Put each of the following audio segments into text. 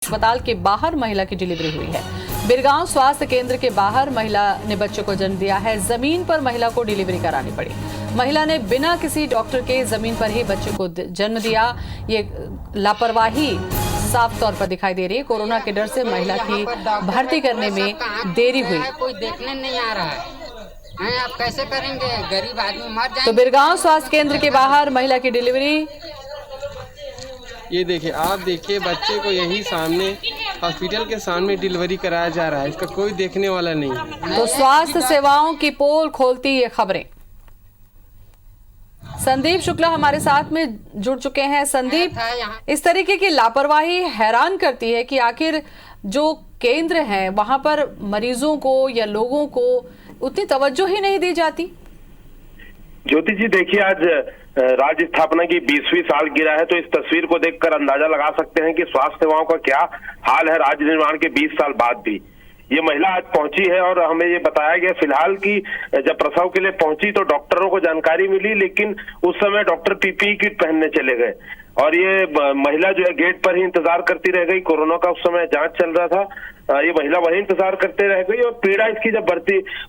अस्पताल के बाहर महिला की डिलीवरी हुई है। बिरगांव स्वास्थ्य केंद्र के बाहर महिला ने बच्चे को जन्म दिया है। जमीन पर महिला को डिलीवरी करानी पड़ी। महिला ने बिना किसी डॉक्टर के जमीन पर ही बच्चे को जन्म दिया। ये लापरवाही साफ तौर पर दिखाई दे रही है। कोरोना के डर से महिला की भर्ती करने में देरी हुई। कोई देखने नहीं आ रहा है, आप कैसे करेंगे? गरीब आदमी मर जाएंगे। तो बिरगांव स्वास्थ्य केंद्र के बाहर महिला की डिलीवरी। ये देखिए, आप देखिए, बच्चे को यही सामने हॉस्पिटल के सामने डिलीवरी कराया जा रहा है। इसका कोई देखने वाला नहीं है। तो स्वास्थ्य सेवाओं की पोल खोलती ये खबरें। संदीप शुक्ला हमारे साथ में जुड़ चुके हैं। संदीप, इस तरीके की लापरवाही हैरान करती है कि आखिर जो केंद्र है वहां पर मरीजों को या लोगों को उतनी तवज्जो ही नहीं दी जाती। ज्योति जी, देखिए, आज राज्य स्थापना की 20वीं सालगिरह है, तो इस तस्वीर को देखकर अंदाजा लगा सकते हैं कि स्वास्थ्य सेवाओं का क्या हाल है राज्य निर्माण के 20 साल बाद भी। ये महिला आज पहुंची है और हमें ये बताया गया फिलहाल कि जब प्रसव के लिए पहुंची तो डॉक्टरों को जानकारी मिली, लेकिन उस समय डॉक्टर पीपीई किट पहनने चले गए और ये महिला जो है गेट पर ही इंतजार करती रह गई। कोरोना का उस समय जांच चल रहा था। ये महिला वही इंतजार करते रह गई और पीड़ा इसकी जब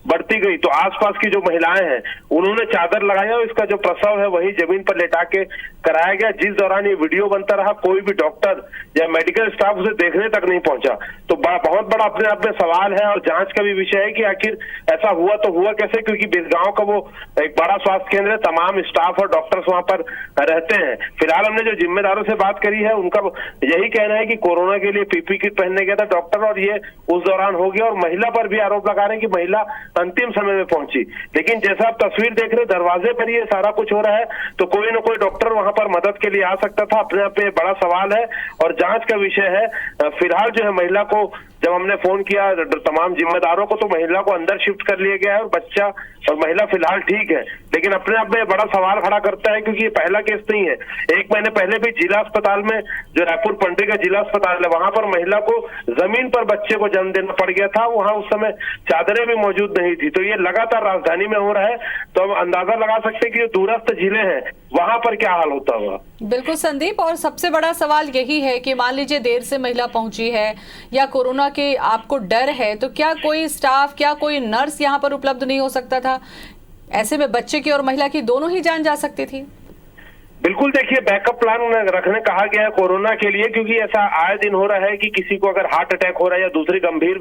बढ़ती गई तो आसपास की जो महिलाएं हैं उन्होंने चादर लगाया और इसका जो प्रसव है वही जमीन पर लेटा के कराया गया। जिस दौरान ये वीडियो बनता रहा, कोई भी डॉक्टर या मेडिकल स्टाफ उसे देखने तक नहीं पहुंचा। तो बहुत बड़ा अपने आप में सवाल है और जांच का भी विषय है कि आखिर ऐसा हुआ तो हुआ कैसे, क्योंकि बिरगांव का वो एक बड़ा स्वास्थ्य केंद्र है, तमाम स्टाफ और डॉक्टर्स वहां पर रहते हैं। फिलहाल हमने जो जिम्मेदारों से बात करी है उनका यही कहना है कि कोरोना के लिए पीपी किट पहनने गया था डॉक्टर और ये उस दौरान हो गया। और महिला पर भी आरोप लगा रहे हैं कि महिला अंतिम समय में पहुंची, लेकिन जैसा आप तस्वीर देख रहे दरवाजे पर ये सारा कुछ हो रहा है तो कोई ना कोई डॉक्टर वहां पर मदद के लिए आ सकता था। अपने आप में बड़ा सवाल है और जांच का विषय है। फिलहाल जो है महिला को जब हमने फोन किया तमाम जिम्मेदारों को तो महिला को अंदर शिफ्ट कर लिया गया है और बच्चा और महिला फिलहाल ठीक है, लेकिन अपने आप में बड़ा सवाल खड़ा करता है क्योंकि ये पहला केस नहीं है। 1 महीने पहले भी जिला अस्पताल में, जो रायपुर पंडरी का जिला अस्पताल है, वहां पर महिला को जमीन पर बच्चे को जन्म देना पड़ गया था। वहां उस समय चादरें भी मौजूद नहीं थी। तो ये लगातार राजधानी में हो रहा है, तो हम अंदाजा लगा सकते हैं कि जो दूरस्थ जिले हैं वहां पर क्या हाल होता होगा। बिल्कुल संदीप, और सबसे बड़ा सवाल यही है कि मान लीजिए देर से महिला पहुंची है या कोरोना के आपको डर है, तो क्या कोई स्टाफ, क्या कोई नर्स यहाँ पर उपलब्ध नहीं हो सकता था? ऐसे में बच्चे की और महिला की दोनों ही जान जा सकती थी। बिल्कुल, देखिए, बैकअप प्लान रखने कहा गया है कोरोना के लिए, क्योंकि ऐसा आए दिन हो रहा है कि किसी को अगर हार्ट अटैक हो रहा है या दूसरी गंभीर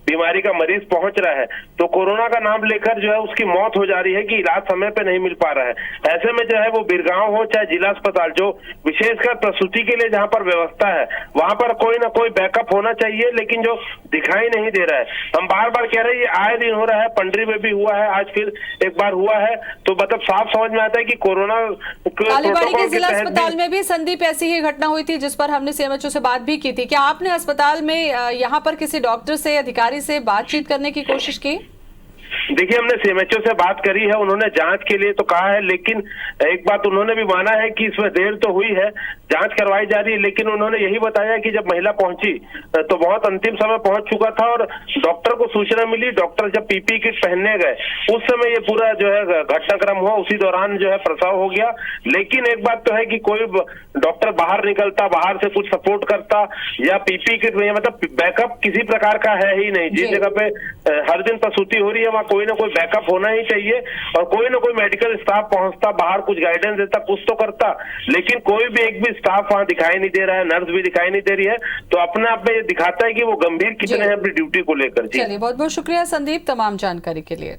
बीमारी का मरीज पहुंच रहा है तो कोरोना का नाम लेकर जो है उसकी मौत हो जा रही है कि इलाज समय पे नहीं मिल पा रहा है। ऐसे में जो है वो बिरगांव हो चाहे जिला अस्पताल, जो विशेषकर प्रसूति के लिए जहां पर व्यवस्था है वहां पर कोई ना कोई बैकअप होना चाहिए, लेकिन जो दिखाई नहीं दे रहा है। हम बार बार कह रहे हैं ये आए दिन हो रहा है, पंडरी में भी हुआ है, आज फिर एक बार हुआ है, तो मतलब साफ समझ में आता है कि कोरोना के जिला अस्पताल में भी संदीप ऐसी ही घटना हुई थी जिस पर हमने सीएमएचओ से बात भी की थी। क्या आपने अस्पताल में यहाँ पर किसी डॉक्टर से, अधिकारी से बातचीत करने की कोशिश की? देखिए, हमने सीएमएचओ से बात करी है, उन्होंने जांच के लिए तो कहा है, लेकिन एक बात उन्होंने भी माना है कि इसमें देर तो हुई है, जांच करवाई जा रही है, लेकिन उन्होंने यही बताया कि जब महिला पहुंची तो बहुत अंतिम समय पहुंच चुका था और डॉक्टर को सूचना मिली। डॉक्टर जब पीपी किट पहनने गए उस समय ये पूरा जो है घटनाक्रम हुआ, उसी दौरान जो है प्रसव हो गया। लेकिन एक बात तो है कि कोई डॉक्टर बाहर निकलता, बाहर से कुछ सपोर्ट करता या पीपी किट में, मतलब बैकअप किसी प्रकार का है ही नहीं। जिस जगह पे हर दिन प्रसूति हो रही है वहाँ कोई ना कोई बैकअप होना ही चाहिए और कोई ना कोई मेडिकल स्टाफ पहुंचता, बाहर कुछ गाइडेंस देता, कुछ तो करता, लेकिन कोई भी एक भी स्टाफ वहां दिखाई नहीं दे रहा है, नर्स भी दिखाई नहीं दे रही है। तो अपने आप में ये दिखाता है कि वो गंभीर कितने हैं अपनी ड्यूटी को लेकर। जी, चलिए, बहुत बहुत शुक्रिया संदीप तमाम जानकारी के लिए।